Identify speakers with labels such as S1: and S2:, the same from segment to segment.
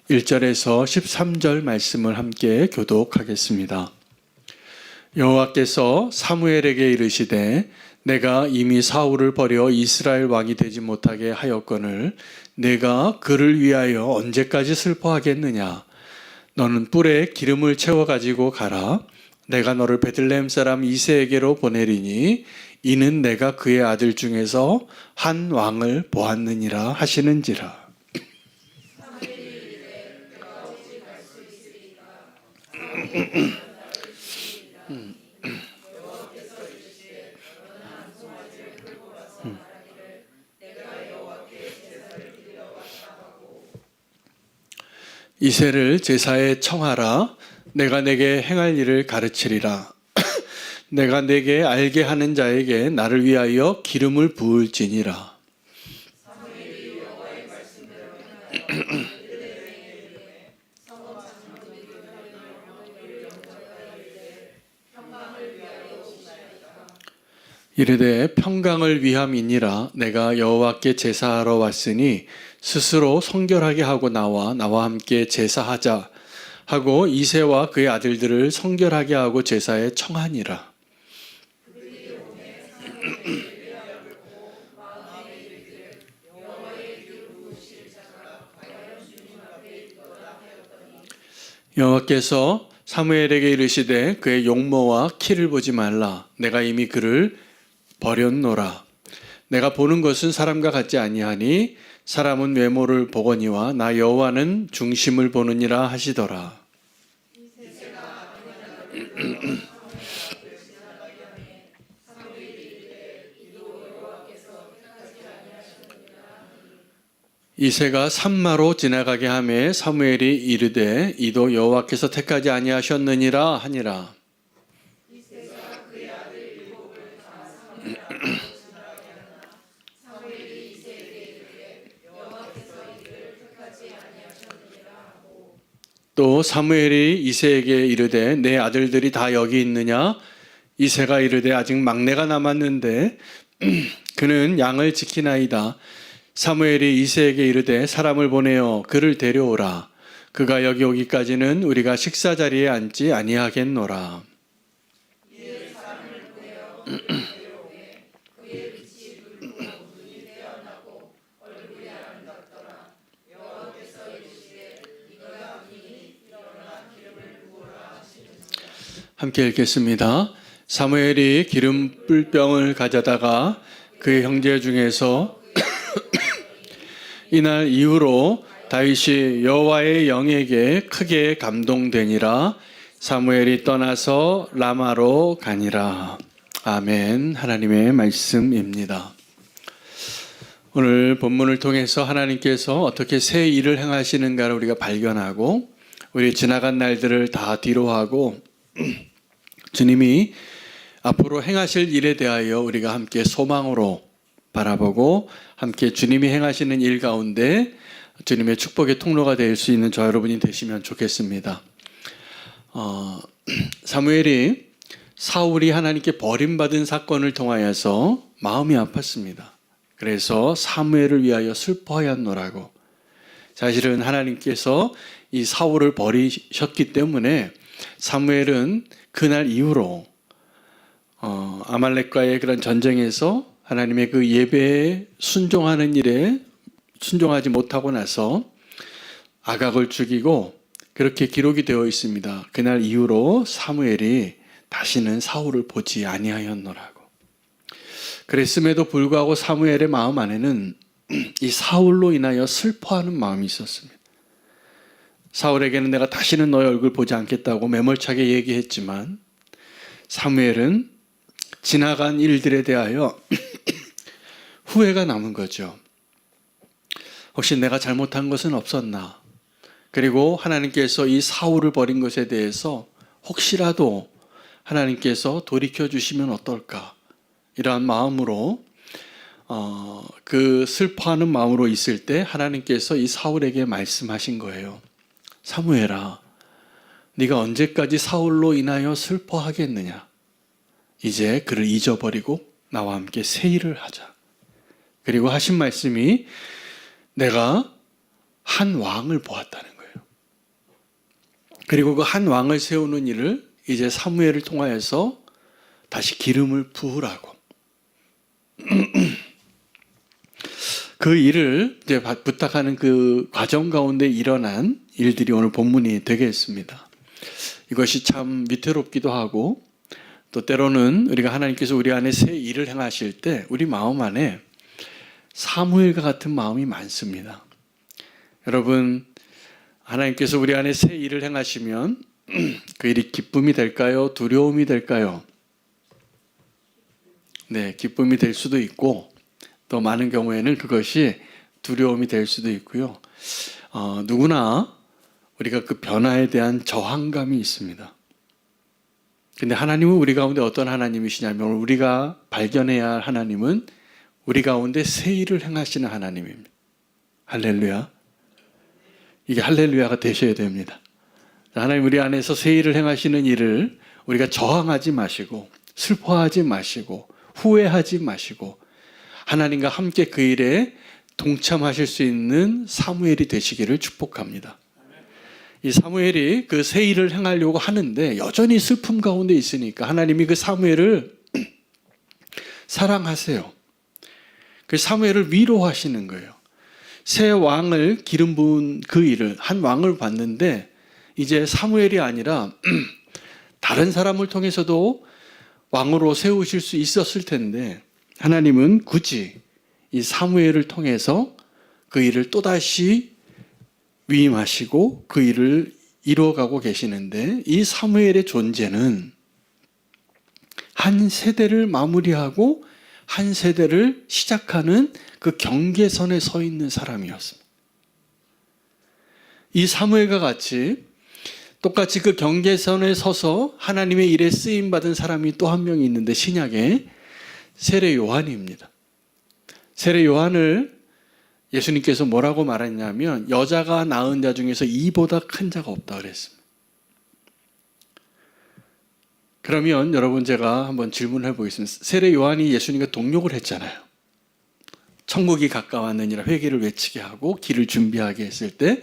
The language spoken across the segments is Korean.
S1: 1절에서 13절 말씀을 함께 교독하겠습니다. 여호와께서 사무엘에게 이르시되 내가 이미 사울을 버려 이스라엘 왕이 되지 못하게 하였거늘 내가 그를 위하여 언제까지 슬퍼하겠느냐. 너는 뿔에 기름을 채워 가지고 가라. 내가 너를 베들레헴 사람 이새에게로 보내리니 이는 내가 그의 아들 중에서 한 왕을 보았느니라 하시는지라. 이새를 제사에 청하라. 내가 내게 행할 일을 가르치리라. 내가 내게 알게 하는 자에게 나를 위하여 기름을 부을지니라. 이르되 평강을 위함이니라. 내가 여호와께 제사하러 왔으니 스스로 성결하게 하고 나와 함께 제사하자 하고 이새와 그의 아들들을 성결하게 하고 제사에 청하니라. 여호와께서 사무엘에게 이르시되 그의 용모와 키를 보지 말라. 내가 이미 그를 버렸노라. 내가 보는 것은 사람과 같지 아니하니 사람은 외모를 보거니와 나 여호와는 중심을 보느니라 하시더라. 이새가 산마로 지나가게 하매 사무엘이 이르되 이도 여호와께서 택하지 아니하셨느니라 하니라. 또 사무엘이 이새에게 이르되 내 아들들이 다 여기 있느냐? 이새가 이르되 아직 막내가 남았는데 그는 양을 지키나이다. 사무엘이 이새에게 이르되 사람을 보내어 그를 데려오라. 그가 여기 오기까지는 우리가 식사 자리에 앉지 아니하겠노라. 함께 읽겠습니다. 사무엘이 기름 뿔병을 가져다가 그의 형제 중에서 이날 이후로 다윗이 여호와의 영에게 크게 감동되니라. 사무엘이 떠나서 라마로 가니라. 아멘. 하나님의 말씀입니다. 오늘 본문을 통해서 하나님께서 어떻게 새 일을 행하시는가를 우리가 발견하고 우리 지나간 날들을 다 뒤로하고 주님이 앞으로 행하실 일에 대하여 우리가 함께 소망으로 바라보고 함께 주님이 행하시는 일 가운데 주님의 축복의 통로가 될 수 있는 저 여러분이 되시면 좋겠습니다. 사무엘이 사울이 하나님께 버림받은 사건을 통하여서 마음이 아팠습니다. 그래서 사무엘을 위하여 슬퍼하였노라고. 사실은 하나님께서 이 사울을 버리셨기 때문에 사무엘은 그날 이후로 아말렉과의 그런 전쟁에서 하나님의 그 예배에 순종하는 일에 순종하지 못하고 나서 아각을 죽이고 그렇게 기록이 되어 있습니다. 그날 이후로 사무엘이 다시는 사울을 보지 아니하였노라고. 그랬음에도 불구하고 사무엘의 마음 안에는 이 사울로 인하여 슬퍼하는 마음이 있었습니다. 사울에게는 내가 다시는 너의 얼굴 보지 않겠다고 매몰차게 얘기했지만 사무엘은 지나간 일들에 대하여 후회가 남은 거죠. 혹시 내가 잘못한 것은 없었나? 그리고 하나님께서 이 사울을 버린 것에 대해서 혹시라도 하나님께서 돌이켜 주시면 어떨까? 이러한 마음으로 그 슬퍼하는 마음으로 있을 때 하나님께서 이 사울에게 말씀하신 거예요. 사무엘아, 네가 언제까지 사울로 인하여 슬퍼하겠느냐? 이제 그를 잊어버리고 나와 함께 새 일을 하자. 그리고 하신 말씀이 내가 한 왕을 보았다는 거예요. 그리고 그 한 왕을 세우는 일을 이제 사무엘을 통하여서 다시 기름을 부으라고 그 일을 이제 부탁하는 그 과정 가운데 일어난 일들이 오늘 본문이 되겠습니다. 이것이 참 위태롭기도 하고 또 때로는 우리가 하나님께서 우리 안에 새 일을 행하실 때 우리 마음 안에 사무엘과 같은 마음이 많습니다. 여러분, 하나님께서 우리 안에 새 일을 행하시면 그 일이 기쁨이 될까요? 두려움이 될까요? 네, 기쁨이 될 수도 있고 또 많은 경우에는 그것이 두려움이 될 수도 있고요. 누구나 우리가 그 변화에 대한 저항감이 있습니다. 근데 하나님은 우리 가운데 어떤 하나님이시냐면 우리가 발견해야 할 하나님은 우리 가운데 새 일을 행하시는 하나님입니다. 할렐루야. 이게 할렐루야가 되셔야 됩니다. 하나님 우리 안에서 새 일을 행하시는 일을 우리가 저항하지 마시고 슬퍼하지 마시고 후회하지 마시고 하나님과 함께 그 일에 동참하실 수 있는 사무엘이 되시기를 축복합니다. 이 사무엘이 그 새 일을 행하려고 하는데 여전히 슬픔 가운데 있으니까 하나님이 그 사무엘을 사랑하세요. 그 사무엘을 위로하시는 거예요. 새 왕을 기름 부은 그 일을 한 왕을 봤는데 이제 사무엘이 아니라 다른 사람을 통해서도 왕으로 세우실 수 있었을 텐데 하나님은 굳이 이 사무엘을 통해서 그 일을 또다시 위임하시고 그 일을 이루어가고 계시는데 이 사무엘의 존재는 한 세대를 마무리하고 한 세대를 시작하는 그 경계선에 서 있는 사람이었습니다. 이 사무엘과 같이 똑같이 그 경계선에 서서 하나님의 일에 쓰임받은 사람이 또 한 명이 있는데 신약에 세례 요한입니다. 세례 요한을 예수님께서 뭐라고 말했냐면 여자가 낳은 자 중에서 이보다 큰 자가 없다 그랬습니다. 그러면 여러분 제가 한번 질문해 보겠습니다. 세례 요한이 예수님과 동력을 했잖아요. 천국이 가까웠느니라 회개를 외치게 하고 길을 준비하게 했을 때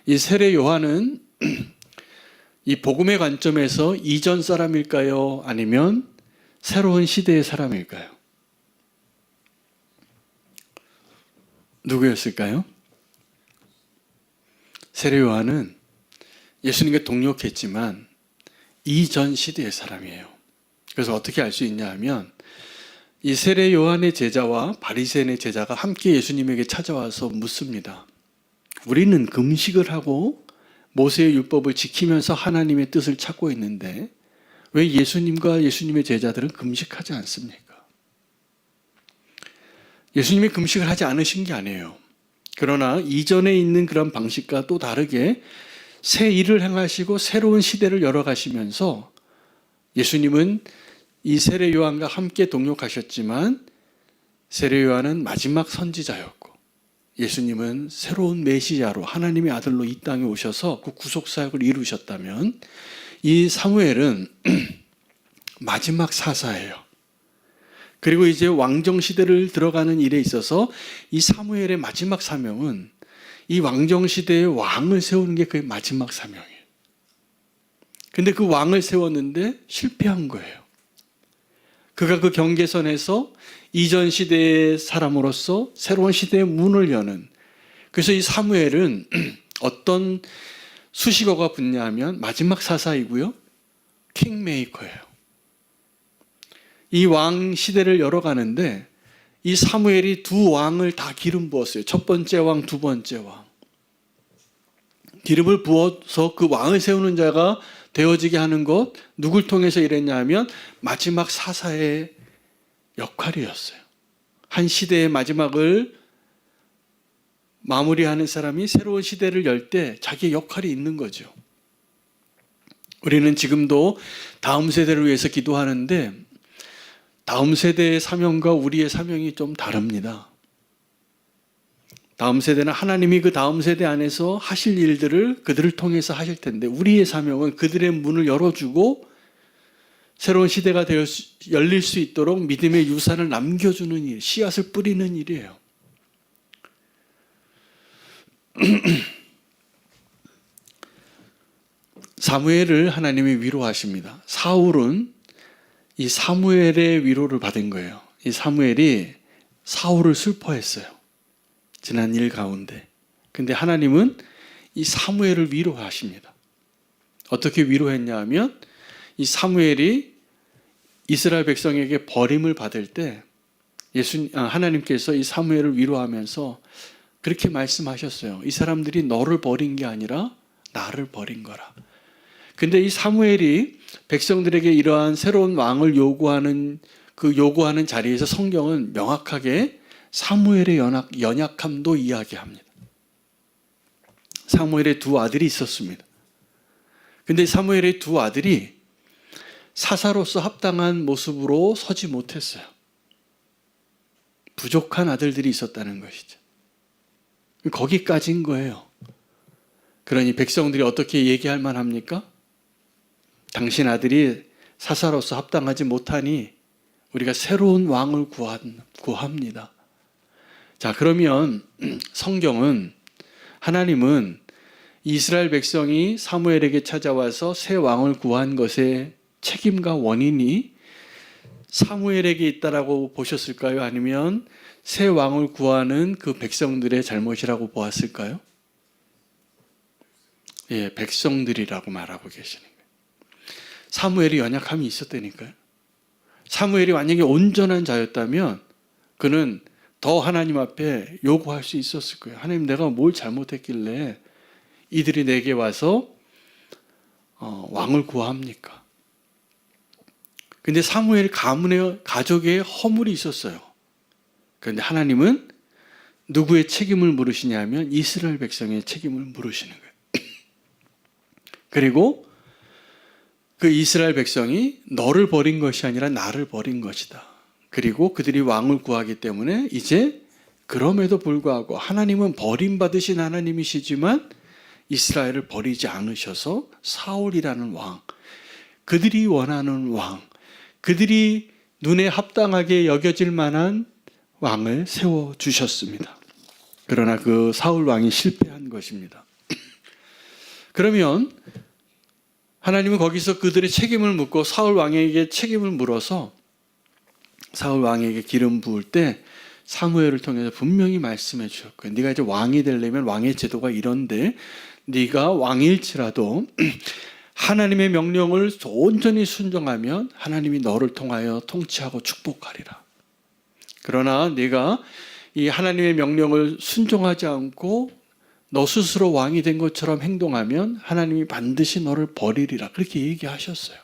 S1: 이 세례 요한은 이 복음의 관점에서 이전 사람일까요? 아니면 새로운 시대의 사람일까요? 누구였을까요? 세례 요한은 예수님과 동력했지만 이전 시대의 사람이에요. 그래서 어떻게 알 수 있냐 하면 이 세례 요한의 제자와 바리새인의 제자가 함께 예수님에게 찾아와서 묻습니다. 우리는 금식을 하고 모세의 율법을 지키면서 하나님의 뜻을 찾고 있는데 왜 예수님과 예수님의 제자들은 금식하지 않습니까? 예수님이 금식을 하지 않으신 게 아니에요. 그러나 이전에 있는 그런 방식과 또 다르게 새 일을 행하시고 새로운 시대를 열어가시면서 예수님은 이 세례 요한과 함께 동역하셨지만 세례 요한은 마지막 선지자였고 예수님은 새로운 메시아로 하나님의 아들로 이 땅에 오셔서 그 구속사역을 이루셨다면 이 사무엘은 마지막 사사예요. 그리고 이제 왕정시대를 들어가는 일에 있어서 이 사무엘의 마지막 사명은 이 왕정시대의 왕을 세우는 게 그의 마지막 사명이에요. 근데 그 왕을 세웠는데 실패한 거예요. 그가 그 경계선에서 이전 시대의 사람으로서 새로운 시대의 문을 여는, 그래서 이 사무엘은 어떤 수식어가 붙냐면 마지막 사사이고요, 킹메이커예요. 이 왕 시대를 열어가는데 이 사무엘이 두 왕을 다 기름 부었어요. 첫 번째 왕, 두 번째 왕. 기름을 부어서 그 왕을 세우는 자가 되어지게 하는 것, 누굴 통해서 이랬냐 하면 마지막 사사의 역할이었어요. 한 시대의 마지막을 마무리하는 사람이 새로운 시대를 열 때 자기의 역할이 있는 거죠. 우리는 지금도 다음 세대를 위해서 기도하는데 다음 세대의 사명과 우리의 사명이 좀 다릅니다. 다음 세대는 하나님이 그 다음 세대 안에서 하실 일들을 그들을 통해서 하실 텐데 우리의 사명은 그들의 문을 열어주고 새로운 시대가 열릴 수 있도록 믿음의 유산을 남겨주는 일, 씨앗을 뿌리는 일이에요. 사무엘을 하나님이 위로하십니다. 사울은 이 사무엘의 위로를 받은 거예요. 이 사무엘이 사울을 슬퍼했어요. 지난 일 가운데. 근데 하나님은 이 사무엘을 위로하십니다. 어떻게 위로했냐 하면 이 사무엘이 이스라엘 백성에게 버림을 받을 때 하나님께서 이 사무엘을 위로하면서 그렇게 말씀하셨어요. 이 사람들이 너를 버린 게 아니라 나를 버린 거라. 근데 이 사무엘이 백성들에게 이러한 새로운 왕을 요구하는 자리에서 성경은 명확하게 사무엘의 연약함도 이야기합니다. 사무엘의 두 아들이 있었습니다. 근데 사무엘의 두 아들이 사사로서 합당한 모습으로 서지 못했어요. 부족한 아들들이 있었다는 것이죠. 거기까지인 거예요. 그러니 백성들이 어떻게 얘기할 만합니까? 당신 아들이 사사로서 합당하지 못하니 우리가 새로운 왕을 구합니다. 자, 그러면 성경은 하나님은 이스라엘 백성이 사무엘에게 찾아와서 새 왕을 구한 것의 책임과 원인이 사무엘에게 있다라고 보셨을까요? 아니면 새 왕을 구하는 그 백성들의 잘못이라고 보았을까요? 예, 백성들이라고 말하고 계시는 거예요. 사무엘이 연약함이 있었다니까요. 사무엘이 만약에 온전한 자였다면 그는 더 하나님 앞에 요구할 수 있었을 거예요. 하나님, 내가 뭘 잘못했길래 이들이 내게 와서 왕을 구합니까? 근데 사무엘 가족에 허물이 있었어요. 그런데 하나님은 누구의 책임을 물으시냐면 이스라엘 백성의 책임을 물으시는 거예요. 그리고 그 이스라엘 백성이 너를 버린 것이 아니라 나를 버린 것이다. 그리고 그들이 왕을 구하기 때문에 이제 그럼에도 불구하고 하나님은 버림받으신 하나님이시지만 이스라엘을 버리지 않으셔서 사울이라는 왕, 그들이 원하는 왕, 그들이 눈에 합당하게 여겨질 만한 왕을 세워주셨습니다. 그러나 그 사울 왕이 실패한 것입니다. 그러면 하나님은 거기서 그들의 책임을 묻고 사울 왕에게 책임을 물어서 사울 왕에게 기름 부을 때 사무엘을 통해서 분명히 말씀해 주셨고요. 네가 이제 왕이 되려면 왕의 제도가 이런데 네가 왕일지라도 하나님의 명령을 온전히 순종하면 하나님이 너를 통하여 통치하고 축복하리라. 그러나 네가 이 하나님의 명령을 순종하지 않고 너 스스로 왕이 된 것처럼 행동하면 하나님이 반드시 너를 버리리라. 그렇게 얘기하셨어요.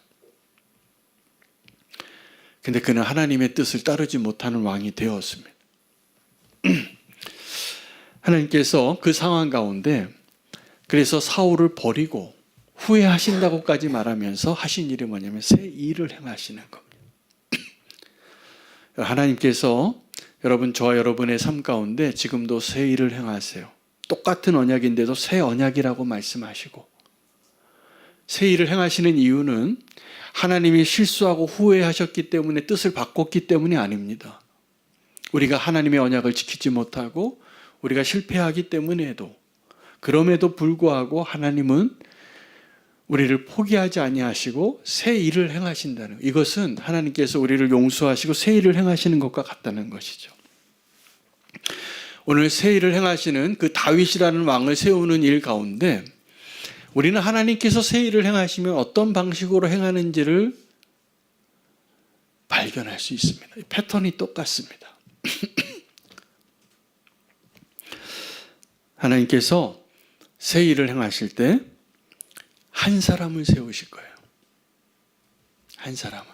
S1: 근데 그는 하나님의 뜻을 따르지 못하는 왕이 되었습니다. 하나님께서 그 상황 가운데 그래서 사울을 버리고 후회하신다고까지 말하면서 하신 일이 뭐냐면 새 일을 행하시는 겁니다. 하나님께서 여러분, 저와 여러분의 삶 가운데 지금도 새 일을 행하세요. 똑같은 언약인데도 새 언약이라고 말씀하시고, 새 일을 행하시는 이유는 하나님이 실수하고 후회하셨기 때문에 뜻을 바꿨기 때문이 아닙니다. 우리가 하나님의 언약을 지키지 못하고 우리가 실패하기 때문에도, 그럼에도 불구하고 하나님은 우리를 포기하지 아니하시고 새 일을 행하신다는, 이것은 하나님께서 우리를 용서하시고 새 일을 행하시는 것과 같다는 것이죠. 오늘 새 일을 행하시는 그 다윗이라는 왕을 세우는 일 가운데 우리는 하나님께서 새 일을 행하시면 어떤 방식으로 행하는지를 발견할 수 있습니다. 패턴이 똑같습니다. 하나님께서 새 일을 행하실 때 한 사람을 세우실 거예요. 한 사람을.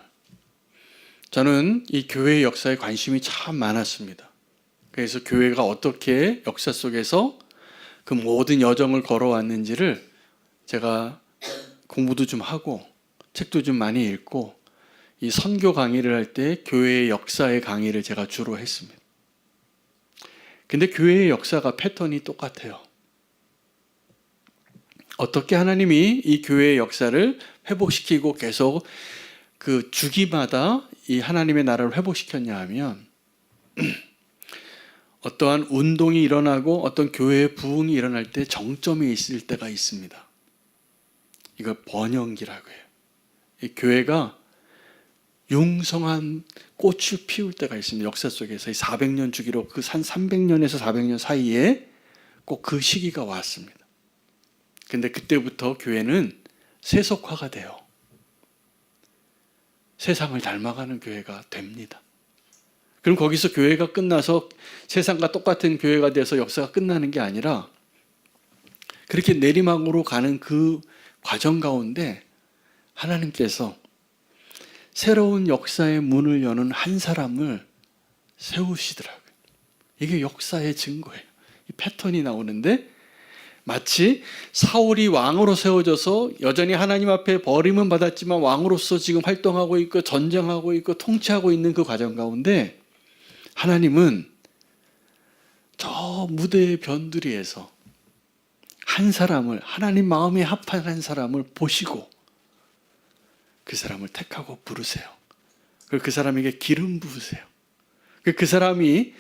S1: 저는 이 교회의 역사에 관심이 참 많았습니다. 그래서 교회가 어떻게 역사 속에서 그 모든 여정을 걸어왔는지를 제가 공부도 좀 하고 책도 좀 많이 읽고 이 선교 강의를 할 때 교회의 역사의 강의를 제가 주로 했습니다. 근데 교회의 역사가 패턴이 똑같아요. 어떻게 하나님이 이 교회의 역사를 회복시키고 계속 그 주기마다 이 하나님의 나라를 회복시켰냐 하면 어떠한 운동이 일어나고 어떤 교회의 부흥이 일어날 때 정점에 있을 때가 있습니다. 이걸 번영기라고 해요. 이 교회가 융성한 꽃을 피울 때가 있습니다. 역사 속에서 이 400년 주기로 그 한 300년에서 400년 사이에 꼭 그 시기가 왔습니다. 근데 그때부터 교회는 세속화가 돼요. 세상을 닮아가는 교회가 됩니다. 그럼 거기서 교회가 끝나서 세상과 똑같은 교회가 돼서 역사가 끝나는 게 아니라 그렇게 내리막으로 가는 그 과정 가운데 하나님께서 새로운 역사의 문을 여는 한 사람을 세우시더라고요. 이게 역사의 증거예요. 이 패턴이 나오는데 마치 사울이 왕으로 세워져서 여전히 하나님 앞에 버림은 받았지만 왕으로서 지금 활동하고 있고 전쟁하고 있고 통치하고 있는 그 과정 가운데 하나님은 저 무대의 변두리에서 한 사람을, 하나님 마음에 합한 한 사람을 보시고 그 사람을 택하고 부르세요. 그리고 그 사람에게 기름 부으세요. 그 사람이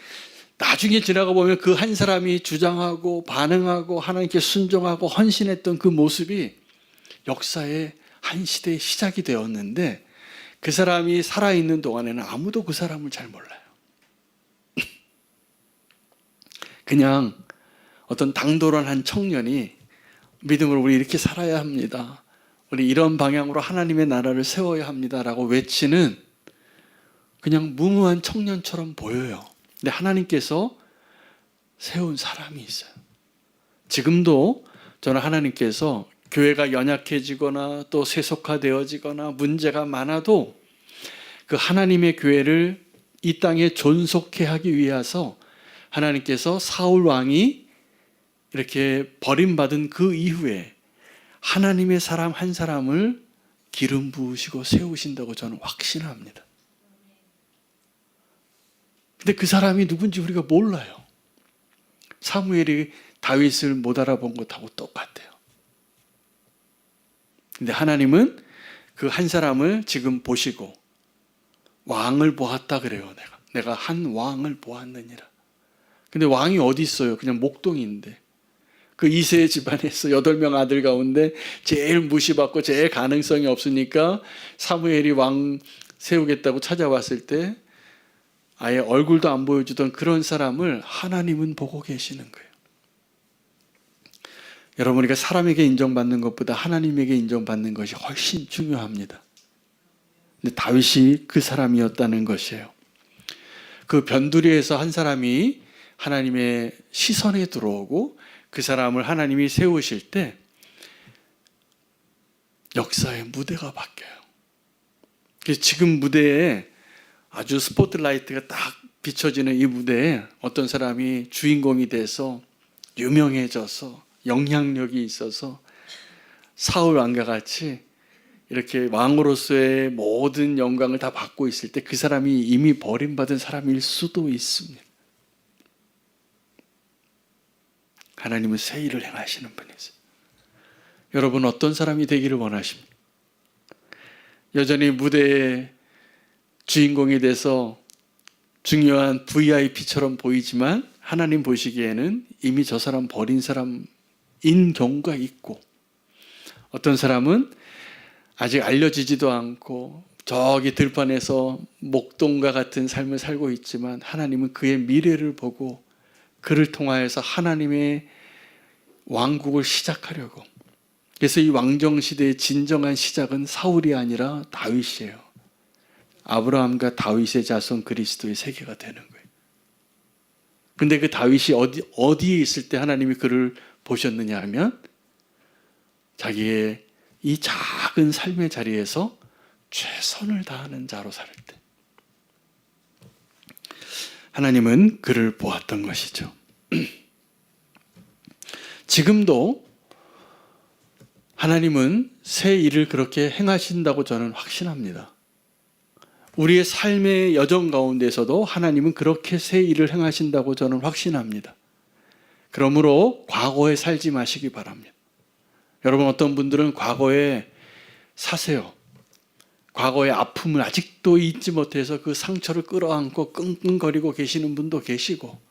S1: 나중에 지나가 보면 그 한 사람이 주장하고 반응하고 하나님께 순종하고 헌신했던 그 모습이 역사의 한 시대의 시작이 되었는데 그 사람이 살아있는 동안에는 아무도 그 사람을 잘 몰라요. 그냥 어떤 당돌한 한 청년이 믿음으로 우리 이렇게 살아야 합니다. 우리 이런 방향으로 하나님의 나라를 세워야 합니다라고 외치는 그냥 무모한 청년처럼 보여요. 근데 하나님께서 세운 사람이 있어요. 지금도 저는 하나님께서 교회가 연약해지거나 또 세속화되어지거나 문제가 많아도 그 하나님의 교회를 이 땅에 존속해 하기 위해서 하나님께서 사울 왕이 이렇게 버림받은 그 이후에 하나님의 사람 한 사람을 기름 부으시고 세우신다고 저는 확신합니다. 근데 그 사람이 누군지 우리가 몰라요. 사무엘이 다윗을 못 알아본 것하고 똑같아요. 근데 하나님은 그 한 사람을 지금 보시고 왕을 보았다 그래요. 내가 한 왕을 보았느니라. 근데 왕이 어디 있어요? 그냥 목동인데. 그 이세 집안에서 8명 아들 가운데 제일 무시받고 제일 가능성이 없으니까 사무엘이 왕 세우겠다고 찾아왔을 때 아예 얼굴도 안 보여주던 그런 사람을 하나님은 보고 계시는 거예요. 여러분, 우리가 사람에게 인정받는 것보다 하나님에게 인정받는 것이 훨씬 중요합니다. 근데 다윗이 그 사람이었다는 것이에요. 그 변두리에서 한 사람이 하나님의 시선에 들어오고 그 사람을 하나님이 세우실 때 역사의 무대가 바뀌어요. 그래서 지금 무대에 아주 스포트라이트가 딱 비춰지는 이 무대에 어떤 사람이 주인공이 돼서 유명해져서 영향력이 있어서 사울 왕과 같이 이렇게 왕으로서의 모든 영광을 다 받고 있을 때 그 사람이 이미 버림받은 사람일 수도 있습니다. 하나님은 새 일을 행하시는 분이세요. 여러분 어떤 사람이 되기를 원하십니까? 여전히 무대의 주인공이 돼서 중요한 VIP처럼 보이지만 하나님 보시기에는 이미 저 사람 버린 사람인 경우가 있고, 어떤 사람은 아직 알려지지도 않고 저기 들판에서 목동과 같은 삶을 살고 있지만 하나님은 그의 미래를 보고 그를 통하여서 하나님의 왕국을 시작하려고. 그래서 이 왕정시대의 진정한 시작은 사울이 아니라 다윗이에요. 아브라함과 다윗의 자손 그리스도의 세계가 되는 거예요. 근데 그 다윗이 어디에 있을 때 하나님이 그를 보셨느냐 하면 자기의 이 작은 삶의 자리에서 최선을 다하는 자로 살 때 하나님은 그를 보았던 것이죠. 지금도 하나님은 새 일을 그렇게 행하신다고 저는 확신합니다. 우리의 삶의 여정 가운데서도 하나님은 그렇게 새 일을 행하신다고 저는 확신합니다. 그러므로 과거에 살지 마시기 바랍니다. 여러분, 어떤 분들은 과거에 사세요. 과거의 아픔을 아직도 잊지 못해서 그 상처를 끌어안고 끙끙거리고 계시는 분도 계시고,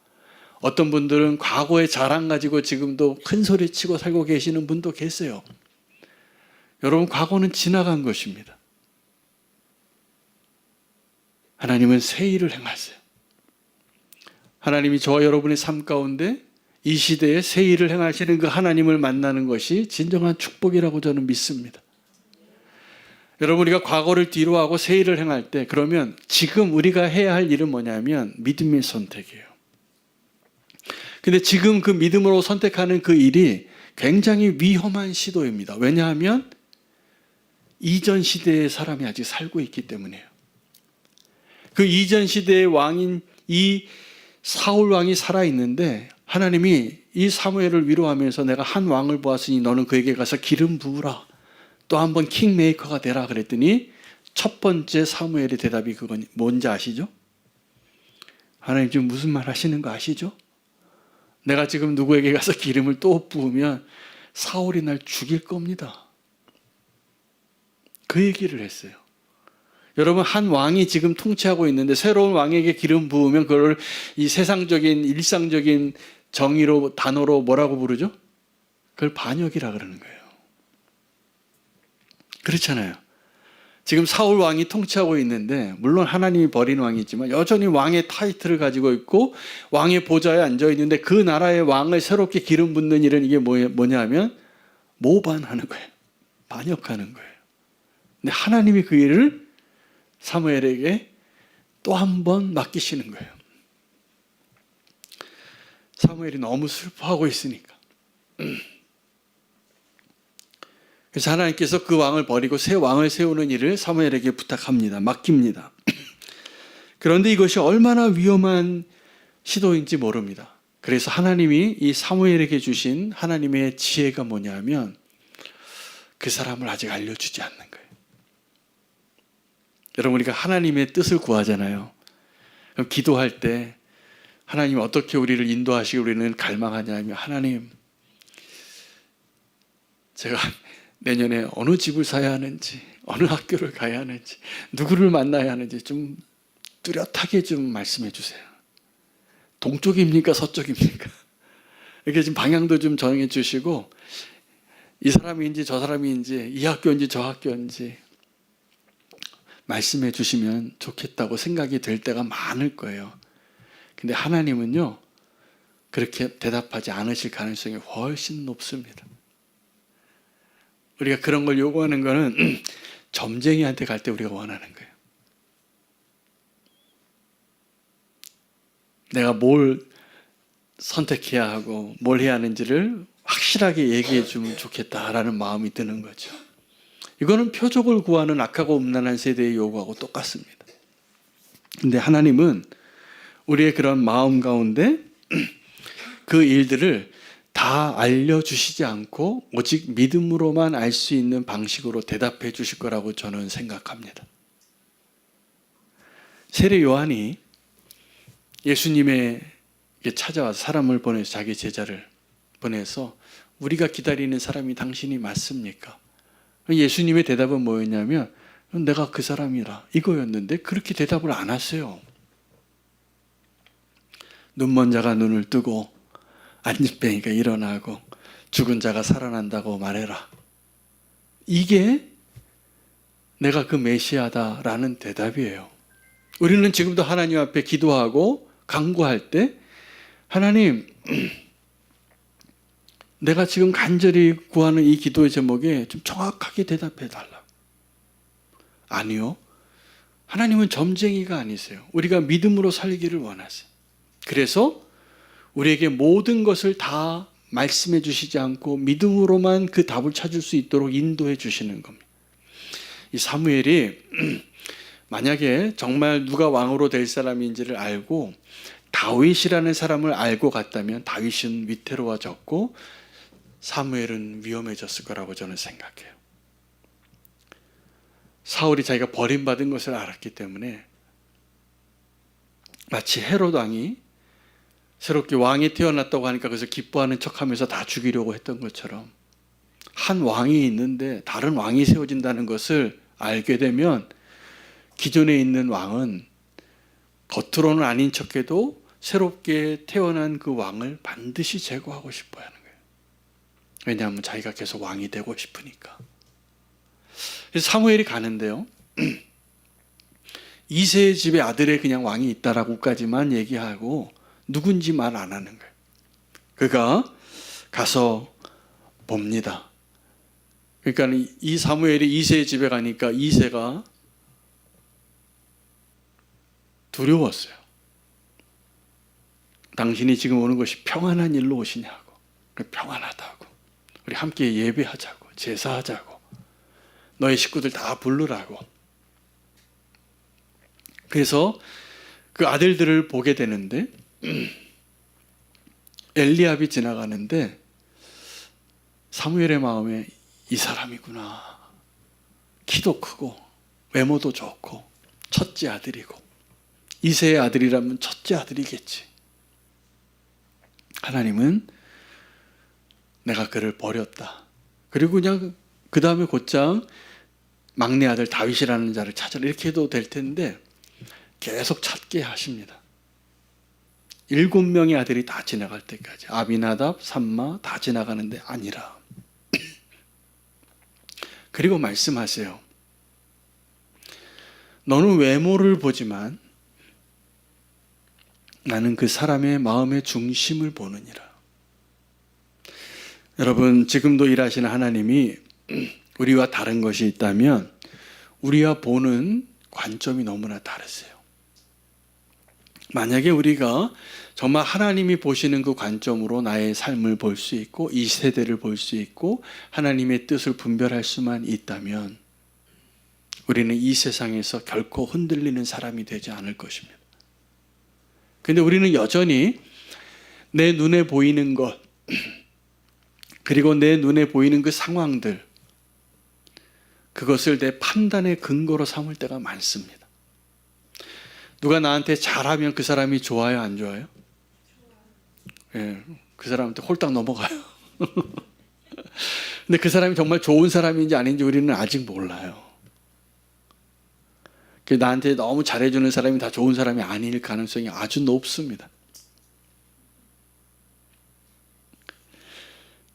S1: 어떤 분들은 과거의 자랑 가지고 지금도 큰 소리 치고 살고 계시는 분도 계세요. 여러분, 과거는 지나간 것입니다. 하나님은 새 일을 행하세요. 하나님이 저와 여러분의 삶 가운데 이 시대에 새 일을 행하시는 그 하나님을 만나는 것이 진정한 축복이라고 저는 믿습니다. 여러분, 우리가 과거를 뒤로 하고 새 일을 행할 때, 그러면 지금 우리가 해야 할 일은 뭐냐면 믿음의 선택이에요. 근데 지금 그 믿음으로 선택하는 그 일이 굉장히 위험한 시도입니다. 왜냐하면 이전 시대의 사람이 아직 살고 있기 때문이에요. 그 이전 시대의 왕인 이 사울 왕이 살아있는데 하나님이 이 사무엘을 위로하면서 내가 한 왕을 보았으니 너는 그에게 가서 기름 부으라. 또 한번 킹메이커가 되라 그랬더니 첫 번째 사무엘의 대답이 그건 뭔지 아시죠? 하나님 지금 무슨 말 하시는 거 아시죠? 내가 지금 누구에게 가서 기름을 또 부으면 사울이 날 죽일 겁니다. 그 얘기를 했어요. 여러분, 한 왕이 지금 통치하고 있는데 새로운 왕에게 기름 부으면 그걸 이 세상적인 일상적인 정의로 단어로 뭐라고 부르죠? 그걸 반역이라 그러는 거예요. 그렇잖아요. 지금 사울 왕이 통치하고 있는데 물론 하나님이 버린 왕이지만 여전히 왕의 타이틀을 가지고 있고 왕의 보좌에 앉아 있는데 그 나라의 왕을 새롭게 기름 붓는 일은 이게 뭐냐면 모반하는 거예요. 반역하는 거예요. 근데 하나님이 그 일을 사무엘에게 또 한 번 맡기시는 거예요. 사무엘이 너무 슬퍼하고 있으니까. 그래서 하나님께서 그 왕을 버리고 새 왕을 세우는 일을 사무엘에게 부탁합니다. 맡깁니다. 그런데 이것이 얼마나 위험한 시도인지 모릅니다. 그래서 하나님이 이 사무엘에게 주신 하나님의 지혜가 뭐냐면 그 사람을 아직 알려주지 않는 거예요. 여러분, 우리가 하나님의 뜻을 구하잖아요. 그럼 기도할 때 하나님 어떻게 우리를 인도하시고 우리는 갈망하냐면 하나님, 제가 내년에 어느 집을 사야 하는지, 어느 학교를 가야 하는지, 누구를 만나야 하는지 좀 뚜렷하게 좀 말씀해 주세요. 동쪽입니까? 서쪽입니까? 이렇게 지금 방향도 좀 정해 주시고 이 사람인지 저 사람인지 이 학교인지 저 학교인지 말씀해 주시면 좋겠다고 생각이 될 때가 많을 거예요. 근데 하나님은요, 그렇게 대답하지 않으실 가능성이 훨씬 높습니다. 우리가 그런 걸 요구하는 거는 점쟁이한테 갈 때 우리가 원하는 거예요. 내가 뭘 선택해야 하고 뭘 해야 하는지를 확실하게 얘기해 주면 좋겠다라는 마음이 드는 거죠. 이거는 표적을 구하는 악하고 음란한 세대의 요구하고 똑같습니다. 근데 하나님은 우리의 그런 마음 가운데 그 일들을 다 알려주시지 않고 오직 믿음으로만 알 수 있는 방식으로 대답해 주실 거라고 저는 생각합니다. 세례 요한이 예수님에게 찾아와서 사람을 보내서 자기 제자를 보내서 우리가 기다리는 사람이 당신이 맞습니까? 예수님의 대답은 뭐였냐면 내가 그 사람이라 이거였는데 그렇게 대답을 안 하세요. 눈먼 자가 눈을 뜨고 안진뱅이가 일어나고 죽은 자가 살아난다고 말해라. 이게 내가 그 메시아다라는 대답이에요. 우리는 지금도 하나님 앞에 기도하고 간구할 때 하나님, 내가 지금 간절히 구하는 이 기도의 제목에 좀 정확하게 대답해 달라. 아니요. 하나님은 점쟁이가 아니세요. 우리가 믿음으로 살기를 원하세요. 그래서 우리에게 모든 것을 다 말씀해 주시지 않고 믿음으로만 그 답을 찾을 수 있도록 인도해 주시는 겁니다. 이 사무엘이 만약에 정말 누가 왕으로 될 사람인지를 알고 다윗이라는 사람을 알고 갔다면 다윗은 위태로워졌고 사무엘은 위험해졌을 거라고 저는 생각해요. 사울이 자기가 버림받은 것을 알았기 때문에 마치 헤롯 왕이 새롭게 왕이 태어났다고 하니까 그래서 기뻐하는 척하면서 다 죽이려고 했던 것처럼 한 왕이 있는데 다른 왕이 세워진다는 것을 알게 되면 기존에 있는 왕은 겉으로는 아닌 척해도 새롭게 태어난 그 왕을 반드시 제거하고 싶어 하는 거예요. 왜냐하면 자기가 계속 왕이 되고 싶으니까. 그래서 사무엘이 가는데요. 이새의 집에 아들의 그냥 왕이 있다라고까지만 얘기하고 누군지 말 안 하는 거예요. 그가 가서 봅니다. 그러니까 이 사무엘이 이새의 집에 가니까 이새가 두려웠어요. 당신이 지금 오는 것이 평안한 일로 오시냐고. 평안하다고. 우리 함께 예배하자고. 제사하자고. 너의 식구들 다 부르라고. 그래서 그 아들들을 보게 되는데 엘리압이 지나가는데 사무엘의 마음에 이 사람이구나. 키도 크고 외모도 좋고 첫째 아들이고 이새의 아들이라면 첫째 아들이겠지. 하나님은 내가 그를 버렸다. 그리고 그냥 그 다음에 곧장 막내 아들 다윗이라는 자를 찾아라 이렇게 해도 될 텐데 계속 찾게 하십니다. 7명의 아들이 다 지나갈 때까지 아비나답, 삼마 다 지나가는데 아니라. 그리고 말씀하세요. 너는 외모를 보지만 나는 그 사람의 마음의 중심을 보느니라. 여러분, 지금도 일하시는 하나님이 우리와 다른 것이 있다면 우리와 보는 관점이 너무나 다르세요. 만약에 우리가 정말 하나님이 보시는 그 관점으로 나의 삶을 볼 수 있고 이 세대를 볼 수 있고 하나님의 뜻을 분별할 수만 있다면 우리는 이 세상에서 결코 흔들리는 사람이 되지 않을 것입니다. 그런데 우리는 여전히 내 눈에 보이는 것 그리고 내 눈에 보이는 그 상황들 그것을 내 판단의 근거로 삼을 때가 많습니다. 누가 나한테 잘하면 그 사람이 좋아요, 안 좋아요? 예, 그 사람한테 홀딱 넘어가요. 근데 그 사람이 정말 좋은 사람인지 아닌지 우리는 아직 몰라요. 나한테 너무 잘해주는 사람이 다 좋은 사람이 아닐 가능성이 아주 높습니다.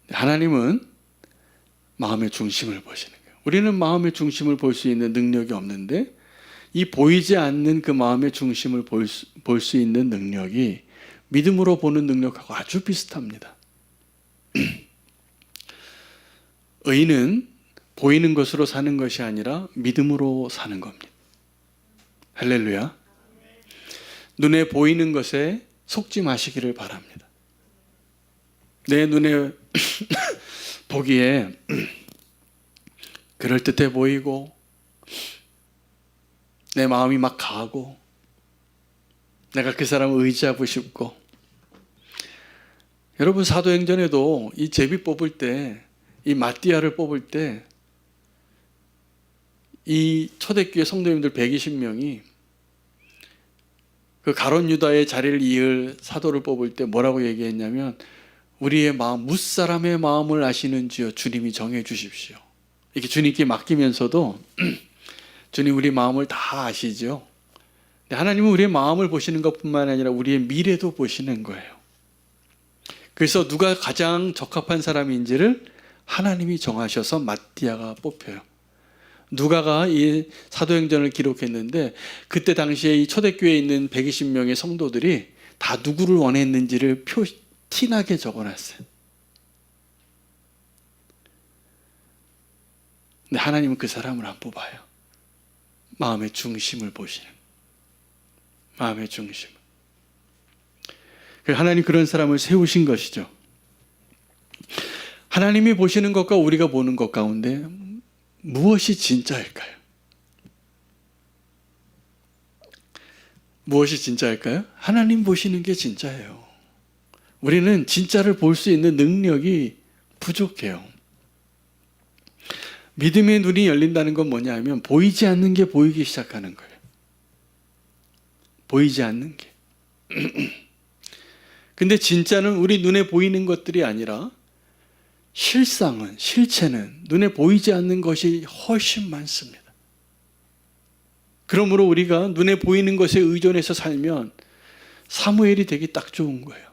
S1: 하나님은 마음의 중심을 보시는 거예요. 우리는 마음의 중심을 볼 수 있는 능력이 없는데 이 보이지 않는 그 마음의 중심을 볼 수 있는 능력이 믿음으로 보는 능력하고 아주 비슷합니다. 의인은 보이는 것으로 사는 것이 아니라 믿음으로 사는 겁니다. 할렐루야. 눈에 보이는 것에 속지 마시기를 바랍니다. 내 눈에 보기에 그럴듯해 보이고 내 마음이 막 가고 내가 그 사람을 의지하고 싶고 여러분 사도행전에도 이 제비 뽑을 때 이 마띠아를 뽑을 때 이 초대교회 성도님들 120명이 그 가룟 유다의 자리를 이을 사도를 뽑을 때 뭐라고 얘기했냐면 우리의 마음, 무사람의 마음을 아시는 주여 주님이 정해 주십시오. 이렇게 주님께 맡기면서도 주님 우리 마음을 다 아시죠. 하나님은 우리의 마음을 보시는 것뿐만 아니라 우리의 미래도 보시는 거예요. 그래서 누가 가장 적합한 사람인지를 하나님이 정하셔서 마띠아가 뽑혀요. 누가가 이 사도행전을 기록했는데 그때 당시에 이 초대교회에 있는 120명의 성도들이 다 누구를 원했는지를 티나게 적어놨어요. 근데 하나님은 그 사람을 안 뽑아요. 마음의 중심을 보시는 마음의 중심. 하나님 그런 사람을 세우신 것이죠. 하나님이 보시는 것과 우리가 보는 것 가운데 무엇이 진짜일까요? 무엇이 진짜일까요? 하나님 보시는 게 진짜예요. 우리는 진짜를 볼 수 있는 능력이 부족해요. 믿음의 눈이 열린다는 건 뭐냐면 보이지 않는 게 보이기 시작하는 거예요. 보이지 않는 게. 근데 진짜는 우리 눈에 보이는 것들이 아니라 실체는 눈에 보이지 않는 것이 훨씬 많습니다. 그러므로 우리가 눈에 보이는 것에 의존해서 살면 사무엘이 되기 딱 좋은 거예요.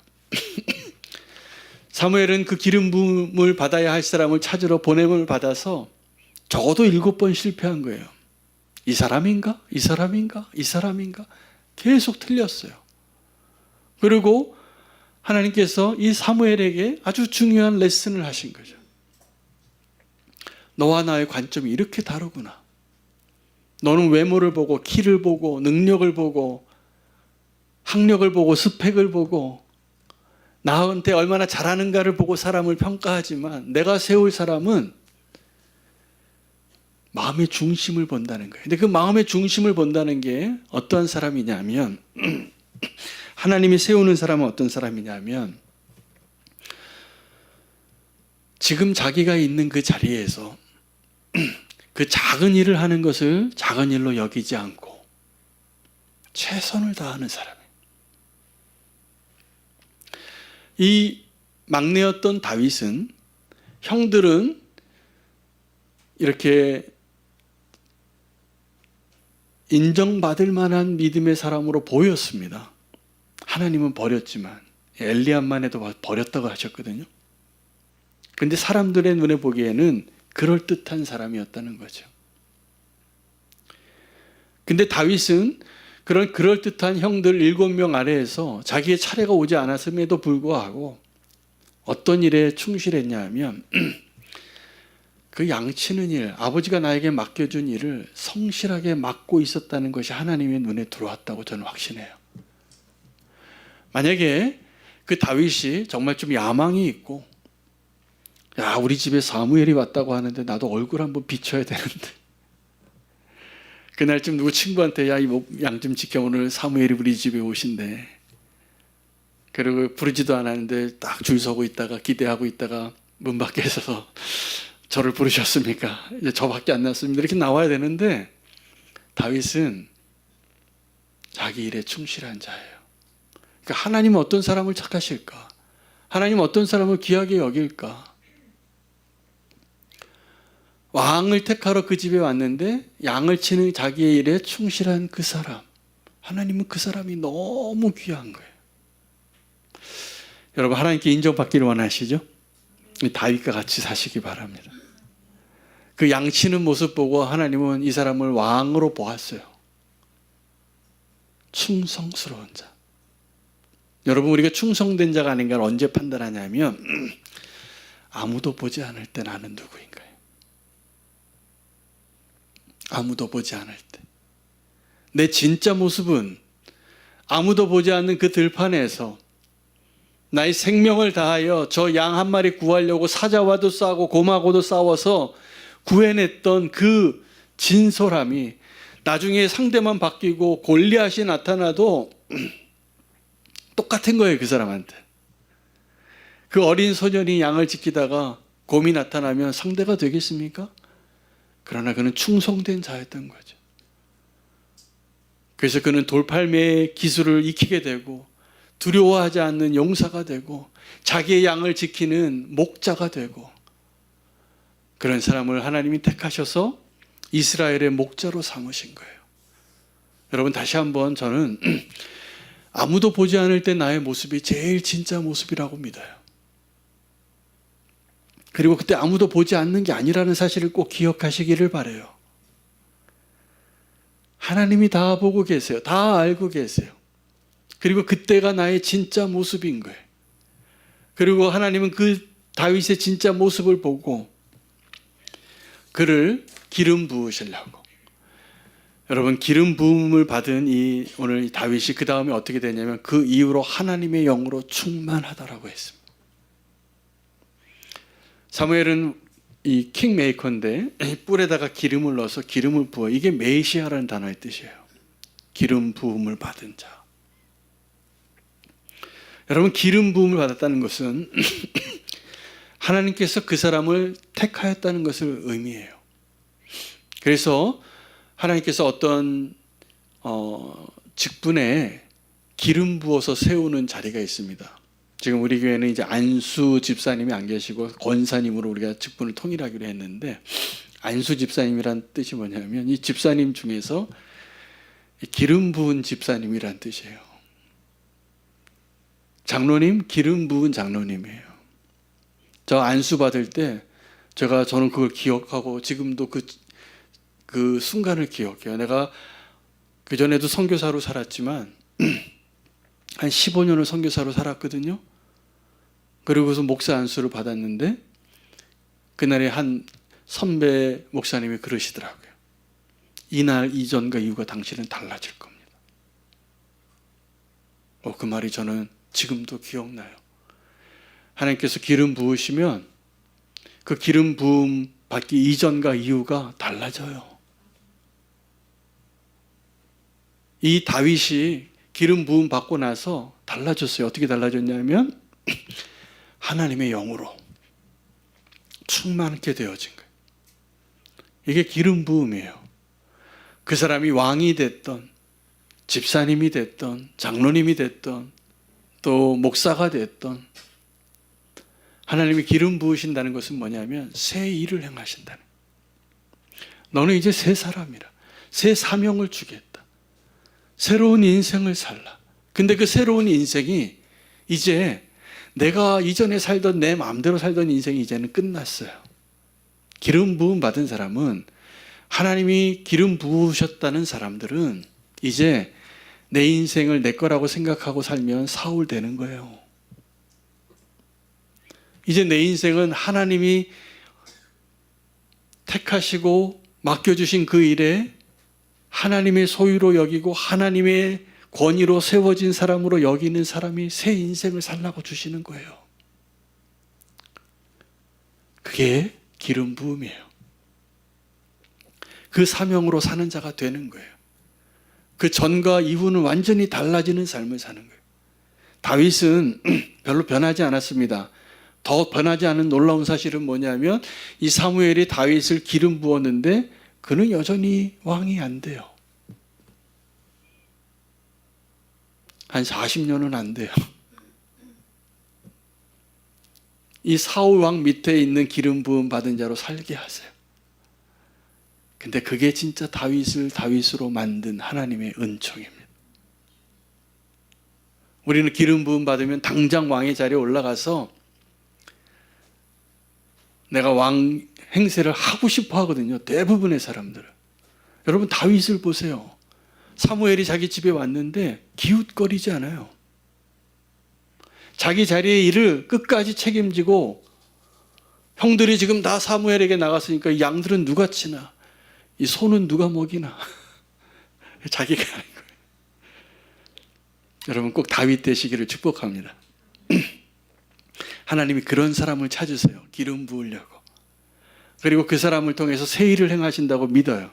S1: 사무엘은 그 기름 부음을 받아야 할 사람을 찾으러 보냄을 받아서 적어도 7번 실패한 거예요. 이 사람인가? 이 사람인가? 이 사람인가? 계속 틀렸어요. 그리고 하나님께서 이 사무엘에게 아주 중요한 레슨을 하신 거죠. 너와 나의 관점이 이렇게 다르구나. 너는 외모를 보고 키를 보고 능력을 보고 학력을 보고 스펙을 보고 나한테 얼마나 잘하는가를 보고 사람을 평가하지만 내가 세울 사람은 마음의 중심을 본다는 거예요. 근데 그 마음의 중심을 본다는 게 어떠한 사람이냐면 하나님이 세우는 사람은 어떤 사람이냐면 지금 자기가 있는 그 자리에서 그 작은 일을 하는 것을 작은 일로 여기지 않고 최선을 다하는 사람이에요. 이 막내였던 다윗은 형들은 이렇게 인정받을 만한 믿음의 사람으로 보였습니다. 하나님은 버렸지만 엘리압만 해도 버렸다고 하셨거든요. 근데 사람들의 눈에 보기에는 그럴듯한 사람이었다는 거죠. 근데 다윗은 그런 그럴듯한 형들 7명 아래에서 자기의 차례가 오지 않았음에도 불구하고 어떤 일에 충실했냐 하면 그 양치는 일, 아버지가 나에게 맡겨준 일을 성실하게 맡고 있었다는 것이 하나님의 눈에 들어왔다고 저는 확신해요. 만약에 그 다윗이 정말 좀 야망이 있고 야, 우리 집에 사무엘이 왔다고 하는데 나도 얼굴 한번 비춰야 되는데 그날쯤 누구 친구한테 야, 이 양 좀 지켜 오늘 사무엘이 우리 집에 오신대. 그리고 부르지도 않았는데 딱 줄 서고 있다가 기대하고 있다가 문 밖에 서서 저를 부르셨습니까? 이제 저밖에 안 났습니다. 이렇게 나와야 되는데 다윗은 자기 일에 충실한 자예요. 그러니까 하나님은 어떤 사람을 착하실까? 하나님은 어떤 사람을 귀하게 여길까? 왕을 택하러 그 집에 왔는데 양을 치는 자기의 일에 충실한 그 사람. 하나님은 그 사람이 너무 귀한 거예요. 여러분 하나님께 인정받기를 원하시죠? 다윗과 같이 사시기 바랍니다. 그 양치는 모습 보고 하나님은 이 사람을 왕으로 보았어요. 충성스러운 자. 여러분 우리가 충성된 자가 아닌가를 언제 판단하냐면 아무도 보지 않을 때 나는 누구인가요? 아무도 보지 않을 때. 내 진짜 모습은 아무도 보지 않는 그 들판에서 나의 생명을 다하여 저 양 한 마리 구하려고 사자와도 싸우고 곰하고도 싸워서 구해냈던 그 진솔함이 나중에 상대만 바뀌고 골리앗이 나타나도 똑같은 거예요. 그 사람한테. 그 어린 소년이 양을 지키다가 곰이 나타나면 상대가 되겠습니까? 그러나 그는 충성된 자였던 거죠. 그래서 그는 돌팔매의 기술을 익히게 되고 두려워하지 않는 용사가 되고 자기의 양을 지키는 목자가 되고 그런 사람을 하나님이 택하셔서 이스라엘의 목자로 삼으신 거예요. 여러분 다시 한번 저는 아무도 보지 않을 때 나의 모습이 제일 진짜 모습이라고 믿어요. 그리고 그때 아무도 보지 않는 게 아니라는 사실을 꼭 기억하시기를 바라요. 하나님이 다 보고 계세요. 다 알고 계세요. 그리고 그때가 나의 진짜 모습인 거예요. 그리고 하나님은 그 다윗의 진짜 모습을 보고 그를 기름 부으시려고. 여러분 기름 부음을 받은 이 오늘 다윗이 그 다음에 어떻게 되냐면 그 이후로 하나님의 영으로 충만하다라고 했습니다. 사무엘은 이 킹메이커인데 뿔에다가 기름을 넣어서 기름을 부어. 이게 메시아라는 단어의 뜻이에요. 기름 부음을 받은 자. 여러분 기름 부음을 받았다는 것은 하나님께서 그 사람을 택하였다는 것을 의미해요. 그래서 하나님께서 어떤 직분에 기름 부어서 세우는 자리가 있습니다. 지금 우리 교회는 이제 안수 집사님이 안 계시고 권사님으로 우리가 직분을 통일하기로 했는데 안수 집사님이란 뜻이 뭐냐면 이 집사님 중에서 기름 부은 집사님이란 뜻이에요. 장로님, 기름 부은 장로님이에요. 저 안수 받을 때 저는 그걸 기억하고 지금도 그 순간을 기억해요. 내가 그전에도 선교사로 살았지만 한 15년을 선교사로 살았거든요. 그리고서 목사 안수를 받았는데 그날에 한 선배 목사님이 그러시더라고요. 이날 이전과 이후가 당신은 달라질 겁니다. 그 말이 저는 지금도 기억나요. 하나님께서 기름 부으시면 그 기름 부음 받기 이전과 이후가 달라져요. 이 다윗이 기름 부음 받고 나서 달라졌어요. 어떻게 달라졌냐면 하나님의 영으로 충만하게 되어진 거예요. 이게 기름 부음이에요. 그 사람이 왕이 됐던, 집사님이 됐던, 장로님이 됐던, 또 목사가 됐던, 하나님이 기름 부으신다는 것은 뭐냐면 새 일을 행하신다는 거예요. 너는 이제 새 사람이라. 새 사명을 주겠다. 새로운 인생을 살라. 근데 그 새로운 인생이 이제 내가 이전에 살던 내 마음대로 살던 인생이 이제는 끝났어요. 기름 부음 받은 사람은, 하나님이 기름 부으셨다는 사람들은 이제 내 인생을 내 거라고 생각하고 살면 사울 되는 거예요. 이제 내 인생은 하나님이 택하시고 맡겨주신 그 일에 하나님의 소유로 여기고 하나님의 권위로 세워진 사람으로 여기는 사람이 새 인생을 살라고 주시는 거예요. 그게 기름 부음이에요. 그 사명으로 사는 자가 되는 거예요. 그 전과 이후는 완전히 달라지는 삶을 사는 거예요. 다윗은 별로 변하지 않았습니다. 더 변하지 않은 놀라운 사실은 뭐냐면 이 사무엘이 다윗을 기름 부었는데 그는 여전히 왕이 안 돼요. 한 40년은 안 돼요. 이 사울 왕 밑에 있는 기름 부음 받은 자로 살게 하세요. 근데 그게 진짜 다윗을 다윗으로 만든 하나님의 은총입니다. 우리는 기름 부음 받으면 당장 왕의 자리에 올라가서 내가 왕 행세를 하고 싶어 하거든요. 대부분의 사람들은. 여러분 다윗을 보세요. 사무엘이 자기 집에 왔는데 기웃거리지 않아요. 자기 자리의 일을 끝까지 책임지고, 형들이 지금 다 사무엘에게 나갔으니까 이 양들은 누가 치나, 이 소는 누가 먹이나. 자기가 하는 거예요. 여러분 꼭 다윗 되시기를 축복합니다. 하나님이 그런 사람을 찾으세요. 기름 부으려고. 그리고 그 사람을 통해서 새 일을 행하신다고 믿어요.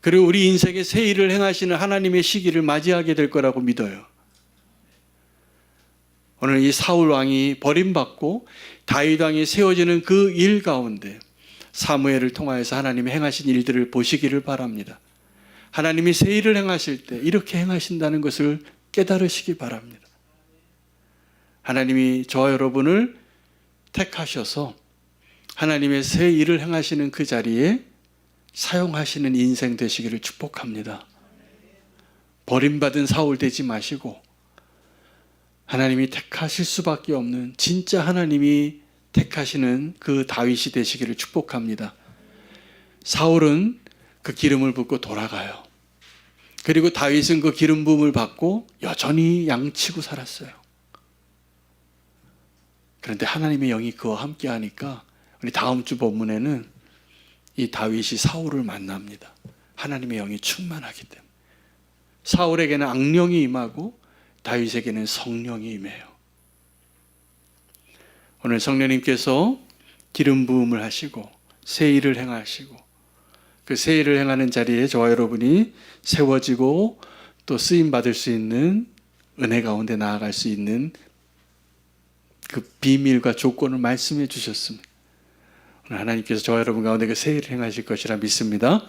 S1: 그리고 우리 인생에 새 일을 행하시는 하나님의 시기를 맞이하게 될 거라고 믿어요. 오늘 이 사울 왕이 버림받고 다윗 왕이 세워지는 그 일 가운데 사무엘을 통하여서 하나님이 행하신 일들을 보시기를 바랍니다. 하나님이 새 일을 행하실 때 이렇게 행하신다는 것을 깨달으시기 바랍니다. 하나님이 저와 여러분을 택하셔서 하나님의 새 일을 행하시는 그 자리에 사용하시는 인생 되시기를 축복합니다. 버림받은 사울 되지 마시고 하나님이 택하실 수밖에 없는 진짜 하나님이 택하시는 그 다윗이 되시기를 축복합니다. 사울은 그 기름을 붓고 돌아가요. 그리고 다윗은 그 기름 부음을 받고 여전히 양치고 살았어요. 그런데 하나님의 영이 그와 함께 하니까 우리 다음 주 본문에는 이 다윗이 사울을 만납니다. 하나님의 영이 충만하기 때문에. 사울에게는 악령이 임하고 다윗에게는 성령이 임해요. 오늘 성령님께서 기름 부음을 하시고 새 일을 행하시고 그 새 일을 행하는 자리에 저와 여러분이 세워지고 또 쓰임 받을 수 있는 은혜 가운데 나아갈 수 있는 그 비밀과 조건을 말씀해 주셨습니다. 오늘 하나님께서 저와 여러분 가운데 그 새 일을 행하실 것이라 믿습니다.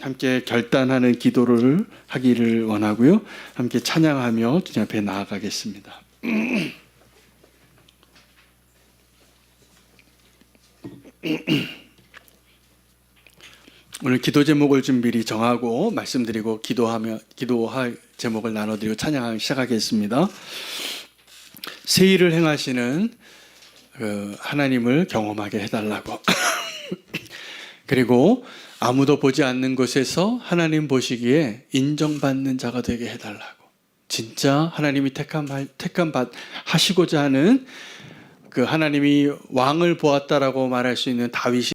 S1: 함께 결단하는 기도를 하기를 원하고요. 함께 찬양하며 주님 앞에 나아가겠습니다. 오늘 기도 제목을 좀 미리 정하고 말씀드리고 기도할 제목을 나눠드리고 찬양하기 시작하겠습니다. 새 일을 행하시는 그 하나님을 경험하게 해달라고. 그리고 아무도 보지 않는 곳에서 하나님 보시기에 인정받는 자가 되게 해달라고. 진짜 하나님이 하시고자 하는 그 하나님이 왕을 보았다라고 말할 수 있는 다윗이